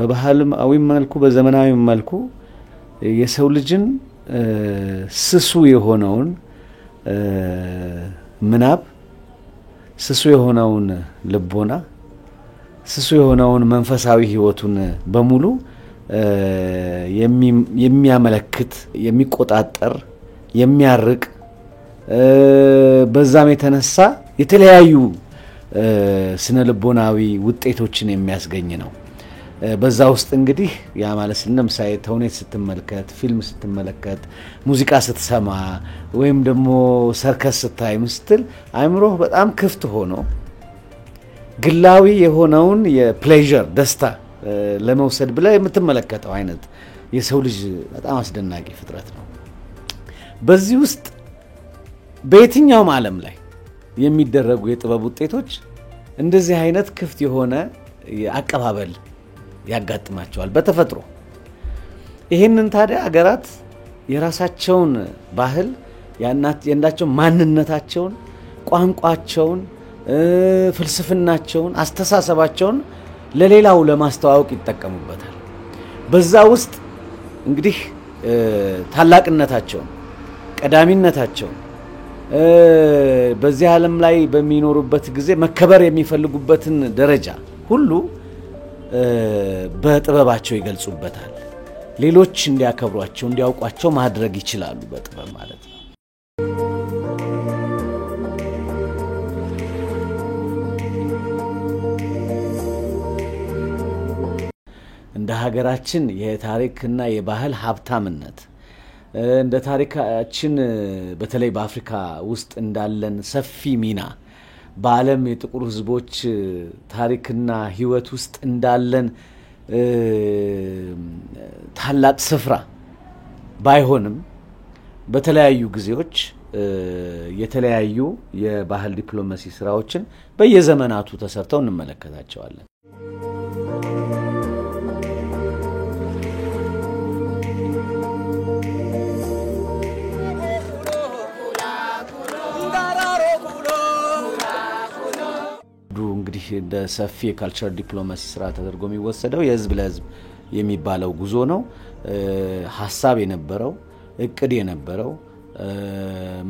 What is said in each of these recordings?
በባህላዊ መልኩ በዘመናዊ መልኩ የሰው ልጅን ስሱ የሆነውን ምናብ ስሱ የሆነውን ልቦና ስሱ የሆነውን መንፈሳዊ ህይወቱን በሙሉ የሚያመለክት የሚቆጣጠር የሚያርቅ በዛም የተነሳ የተለያዩ ስነ ልቦናዊ ውጤቶችን የሚያስገኝ ነው በዛ ውስጥ እንግዲህ ያ ማለት ለምሳሌ ተውኔት ስትመለከት ፊልም ስትመለከት ሙዚቃ ስትሰማ ወይም ደግሞ ሰርከስ ስታይ ምስትል አይምሮህ በጣም ክፍት ሆኖ ግላዊ የሆነውን የፕሌዠር ደስታ ለመውሰድ ብለ የምትመለከተው አይነት የሰው ልጅ በጣም አስደናቂ ፍጥረት ነው በዚህ ውስጥ በየትኛው ዓለም ላይ የሚደረጉ የጥበብ ውጤቶች እንደዚህ አይነት ክፍት የሆነ አቀባበል ያጋጥማቸዋል በተፈጥሮ ይሄንን ታዲያ አገራት የራሳቸውን ባህል ያንዳቸው ማንነታቸውን ቋንቋቸውን ፍልስፍናቸውን አስተሳሰባቸውን ለሌላው ለማስተዋወቅ ይጠቀሙበታል በዛ ውስጥ እንግዲህ ታላቅነታቸውን ቀዳሚነታቸውን በዚህ ዓለም ላይ በሚኖሩበት ጊዜ መከበር የሚፈልጉበትን ደረጃ ሁሉ በጥበባቸው ይገልጹበታል ሌሎች እንዲያከብሯቸው እንዲያውቋቸው ማድረግ ይችላሉ በጥበብ ማለት ነው እንደ ሀገራችን የታሪክና የባህል ሀብታምነት እንደ ታሪካችን በተለይ በአፍሪካ ውስጥ እንዳለን ሰፊ ሚና በዓለም የጥቁር ህዝቦች ታሪክና ህይወት ውስጥ እንዳለን ታላቅ ስፍራ ባይሆንም በተለያዩ ጊዜዎች የተለያዩ የባህል ዲፕሎማሲ ስራዎችን በየዘመናቱ ተሰርተው እንመለከታቸዋለን እንግዲህ እንደ ሰፊ የካልቸር ዲፕሎማሲ ስራ ተደርጎ የሚወሰደው የህዝብ ለህዝብ የሚባለው ጉዞ ነው ሐሳብ የነበረው እቅድ የነበረው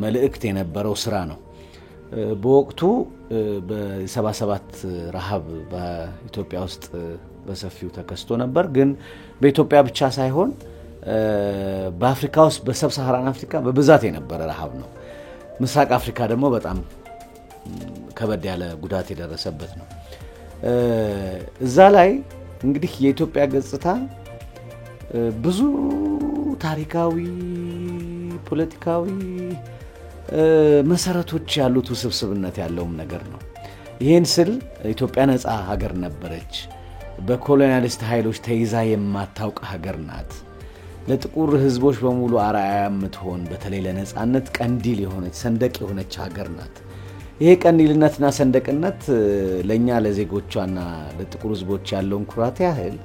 መልእክት የነበረው ስራ ነው በወቅቱ በ77 ረሃብ በኢትዮጵያ ውስጥ በሰፊው ተከስቶ ነበር ግን በኢትዮጵያ ብቻ ሳይሆን በአፍሪካ ውስጥ በሰብሳሃራን አፍሪካ በብዛት የነበረ ረሃብ ነው ምስራቅ አፍሪካ ደግሞ በጣም ከበድ ያለ ጉዳት የደረሰበት ነው እዛ ላይ እንግዲህ የኢትዮጵያ ገጽታ ብዙ ታሪካዊ ፖለቲካዊ መሰረቶች ያሉት ውስብስብነት ያለውም ነገር ነው ይሄን ስል ኢትዮጵያ ነፃ ሀገር ነበረች በኮሎኒያሊስት ኃይሎች ተይዛ የማታውቅ ሀገር ናት ለጥቁር ህዝቦች በሙሉ አርአያ የምትሆን በተለይ ለነፃነት ቀንዲል የሆነች ሰንደቅ የሆነች ሀገር ናት ይሄ ቀንዲልነትና ሰንደቅነት ለኛ ለዜጎቿና ለጥቁር ህዝቦች ያለውን ኩራት ያህል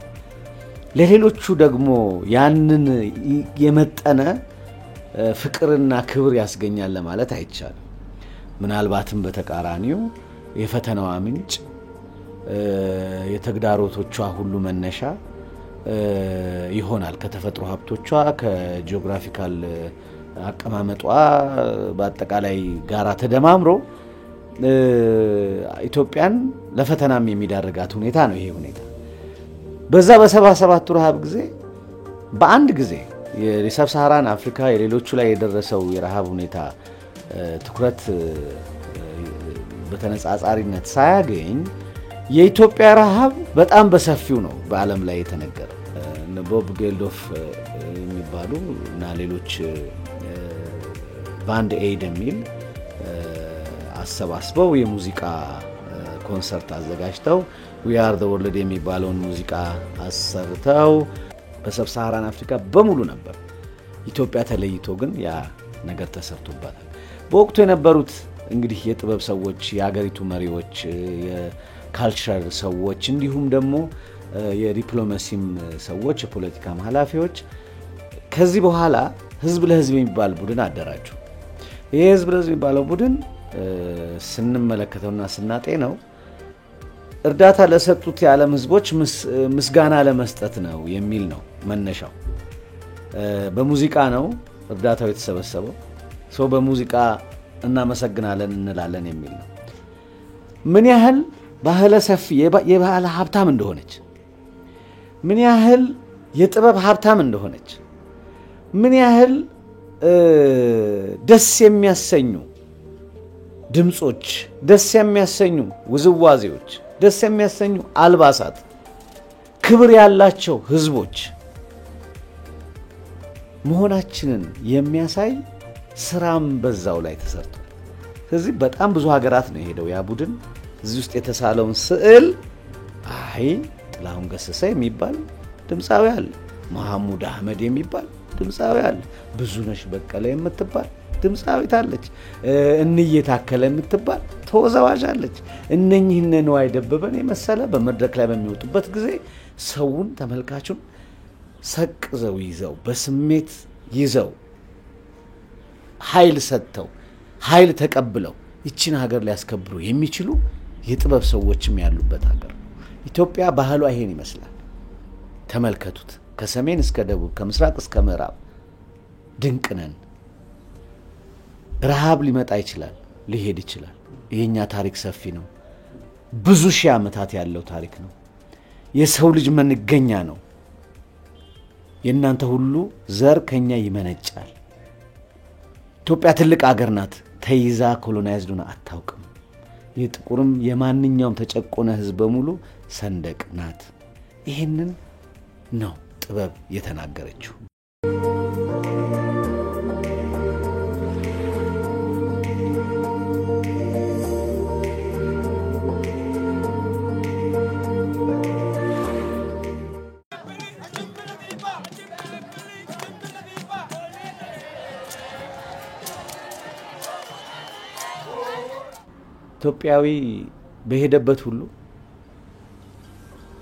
ለሌሎቹ ደግሞ ያንን የመጠነ ፍቅርና ክብር ያስገኛል ለማለት አይቻልም ምናልባትም በተቃራኒው የፈተናዋ ምንጭ የተግዳሮቶቿ ሁሉ መነሻ ይሆናል ከተፈጥሮ ሀብቶቿ ከጂኦግራፊካል አቀማመጧ በአጠቃላይ ጋራ ተደማምሮ ኢትዮጵያን ለፈተናም የሚዳርጋት ሁኔታ ነው ይሄ ሁኔታ በዛ በ77 ረሃብ ጊዜ በአንድ ጊዜ የሰብሳሃራን አፍሪካ የሌሎቹ ላይ የደረሰው የረሃብ ሁኔታ ትኩረት በተነጻጻሪነት ሳያገኝ የኢትዮጵያ ረሃብ በጣም በሰፊው ነው በአለም ላይ የተነገረ ቦብ ጌልዶፍ የሚባሉ እና ሌሎች ባንድ ኤድ የሚል አሰባስበው የሙዚቃ ኮንሰርት አዘጋጅተው we are the world የሚባለውን ሙዚቃ አሰርተው በሰብሳሃራን አፍሪካ በሙሉ ነበር ኢትዮጵያ ተለይቶ ግን ያ ነገር ተሰርቶባታል በወቅቱ የነበሩት እንግዲህ የጥበብ ሰዎች የአገሪቱ መሪዎች የካልቸር ሰዎች እንዲሁም ደግሞ የዲፕሎማሲም ሰዎች የፖለቲካ ኃላፊዎች ከዚህ በኋላ ህዝብ ለህዝብ የሚባል ቡድን አደራጁ ይሄ ህዝብ ለህዝብ የሚባለው ቡድን ስንመለከተውና ስናጤነው እርዳታ ለሰጡት የዓለም ህዝቦች ምስጋና ለመስጠት ነው የሚል ነው መነሻው። በሙዚቃ ነው እርዳታው የተሰበሰበው። ሰው በሙዚቃ እናመሰግናለን እንላለን የሚል ነው። ምን ያህል ባህለ ሰፊ የባህል ሀብታም እንደሆነች፣ ምን ያህል የጥበብ ሀብታም እንደሆነች፣ ምን ያህል ደስ የሚያሰኙ ድምጾች፣ ደስ የሚያሰኙ ውዝዋዜዎች፣ ደስ የሚያሰኙ አልባሳት፣ ክብር ያላቸው ህዝቦች መሆናችንን የሚያሳይ ስራም በዛው ላይ ተሰርቷል። ስለዚህ በጣም ብዙ ሀገራት ነው የሄደው ያ ቡድን። እዚህ ውስጥ የተሳለውን ስዕል ጥላሁን ገሰሰ የሚባል ድምፃዊ አለ፣ መሐሙድ አህመድ የሚባል ድምፃዊ አለ፣ ብዙነሽ በቀለ የምትባል ድምፃዊት አለች፣ እንዬ ታከለ የምትባል ተወዛዋዥ አለች። እነኚህን ነዋይ ደበበን የመሰለ በመድረክ ላይ በሚወጡበት ጊዜ ሰውን ተመልካቹን ሰቅዘው ይዘው በስሜት ይዘው ኃይል ሰጥተው ኃይል ተቀብለው እቺን ሀገር ሊያስከብሩ የሚችሉ የጥበብ ሰዎችም ያሉበት ሀገር ነው ኢትዮጵያ። ባህሏ ይሄን ይመስላል። ተመልከቱት። ከሰሜን እስከ ደቡብ፣ ከምስራቅ እስከ ምዕራብ ድንቅ ነን። ረሃብ ሊመጣ ይችላል፣ ሊሄድ ይችላል። የኛ ታሪክ ሰፊ ነው። ብዙ ሺህ ዓመታት ያለው ታሪክ ነው። የሰው ልጅ መገኛ ነው። የእናንተ ሁሉ ዘር ከኛ ይመነጫል። ኢትዮጵያ ትልቅ ሀገር ናት። ተይዛ ኮሎናይዝድ ሆና አታውቅም። የጥቁርም የማንኛውም ተጨቆነ ህዝብ በሙሉ ሰንደቅ ናት። ይሄንን ነው ጥበብ የተናገረችው። ኢትዮጵያዊ በሄደበት ሁሉ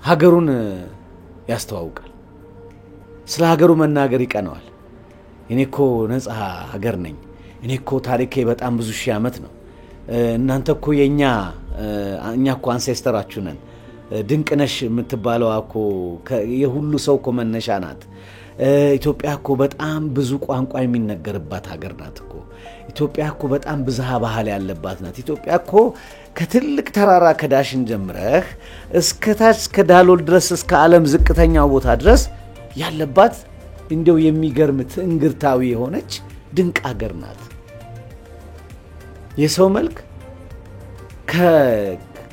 ሀገሩን ያስተዋውቃል። ስለ ሀገሩ መናገር ይቀናዋል። እኔኮ ነፃ ሀገር ነኝ፣ እኔኮ ታሪኬ በጣም ብዙ ሺህ ዓመት ነው፣ እናንተኮ እኛኮ አንሴስተራችሁ ነን፣ ድንቅነሽ የምትባለው እኮ የሁሉ ሰው እኮ መነሻ ናት። ኢትዮጵያ እኮ በጣም ብዙ ቋንቋ የሚነገርባት ሀገር ናት እኮ። ኢትዮጵያ እኮ በጣም ብዙሃ ባህል ያለባት ናት። ኢትዮጵያ እኮ ከትልቅ ተራራ ከዳሽን ጀምረህ እስከ ታች ከዳሎል ድረስ እስከ ዓለም ዝቅተኛው ቦታ ድረስ ያለባት እንደው የሚገርም ትንግርታዊ የሆነች ድንቅ ሀገር ናት። የሰው መልክ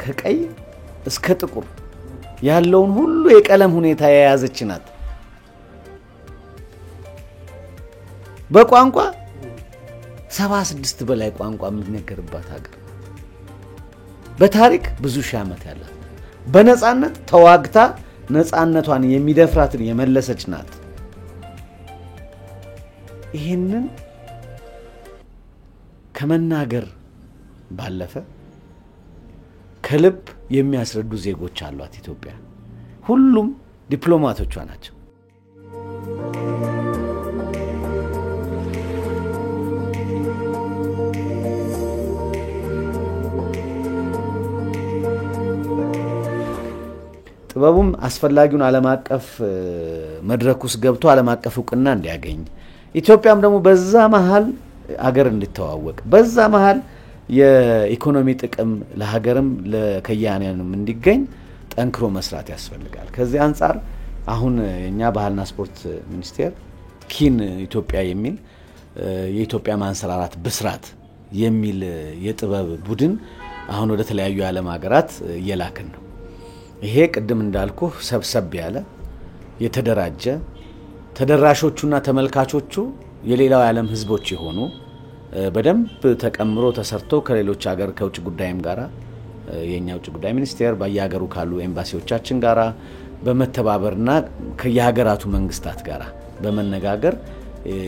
ከቀይ እስከ ጥቁር ያለውን ሁሉ የቀለም ሁኔታ የያዘች ናት። በቋንቋ 76 በላይ ቋንቋ የሚነገርባት ሀገር፣ በታሪክ ብዙ ሺህ ዓመት ያላት፣ በነፃነት ተዋግታ ነፃነቷን የሚደፍራትን የመለሰች ናት። ይሄንን ከመናገር ባለፈ ከልብ የሚያስረዱ ዜጎች አሏት ኢትዮጵያ። ሁሉም ዲፕሎማቶቿ ናቸው። ጥበቡም አስፈላጊውን ዓለም አቀፍ መድረክ ውስጥ ገብቶ ዓለም አቀፍ ዕውቅና እንዲያገኝ፣ ኢትዮጵያም ደግሞ በዛ መሃል ሀገር እንድትተዋወቅ፣ በዛ መሃል የኢኮኖሚ ጥቅም ለሀገርም ለከያንያንም እንዲገኝ ጠንክሮ መስራት ያስፈልጋል። ከዚህ አንፃር አሁን የኛ ባህልና ስፖርት ሚኒስቴር ኪን ኢትዮጵያ የሚል የኢትዮጵያ ማንሰራራት ብስራት የሚል የጥበብ ቡድን አሁን ወደ ተለያዩ ዓለም ሀገራት እየላክን ነው። ይሄ ቅድም እንዳልኩ ሰብሰብ ያለ የተደራጀ ተደራሾቹና ተመልካቾቹ የሌላው ዓለም ህዝቦች የሆኑ በደንብ ተቀምሮ ተሰርቶ ከሌሎች ሀገር ከውጭ ጉዳይም ጋራ የኛ ውጭ ጉዳይ ሚኒስቴር በየሀገሩ ካሉ ኤምባሲዎቻችን ጋራ በመተባበርና ከየሀገራቱ መንግስታት ጋራ በመነጋገር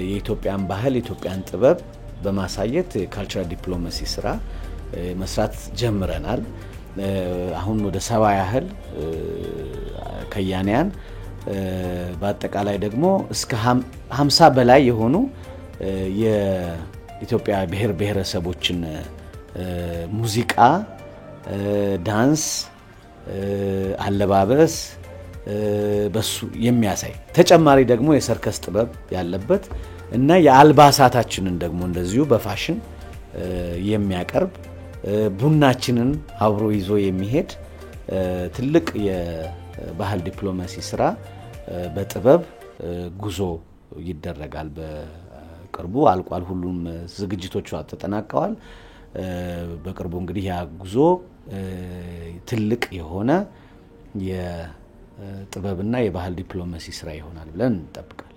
የኢትዮጵያን ባህል የኢትዮጵያን ጥበብ በማሳየት ካልቸራል ዲፕሎማሲ ስራ መስራት ጀምረናል። አሁን ወደ 70 ያህል ከያንያን በአጠቃላይ ደግሞ እስከ 50 በላይ የሆኑ የኢትዮጵያ ብሔር ብሔረሰቦችን ሙዚቃ፣ ዳንስ፣ አለባበስ በሱ የሚያሳይ ተጨማሪ ደግሞ የሰርከስ ጥበብ ያለበት እና የአልባሳታችንን ደግሞ እንደዚሁ በፋሽን የሚያቀርብ ቡናችንን አብሮ ይዞ የሚሄድ ትልቅ የባህል ዲፕሎማሲ ስራ በጥበብ ጉዞ ይደረጋል። በቅርቡ አልቋል። ሁሉም ዝግጅቶቹ ተጠናቀዋል። በቅርቡ እንግዲህ ያ ጉዞ ትልቅ የሆነ የጥበብና የባህል ዲፕሎማሲ ስራ ይሆናል ብለን እንጠብቃለን።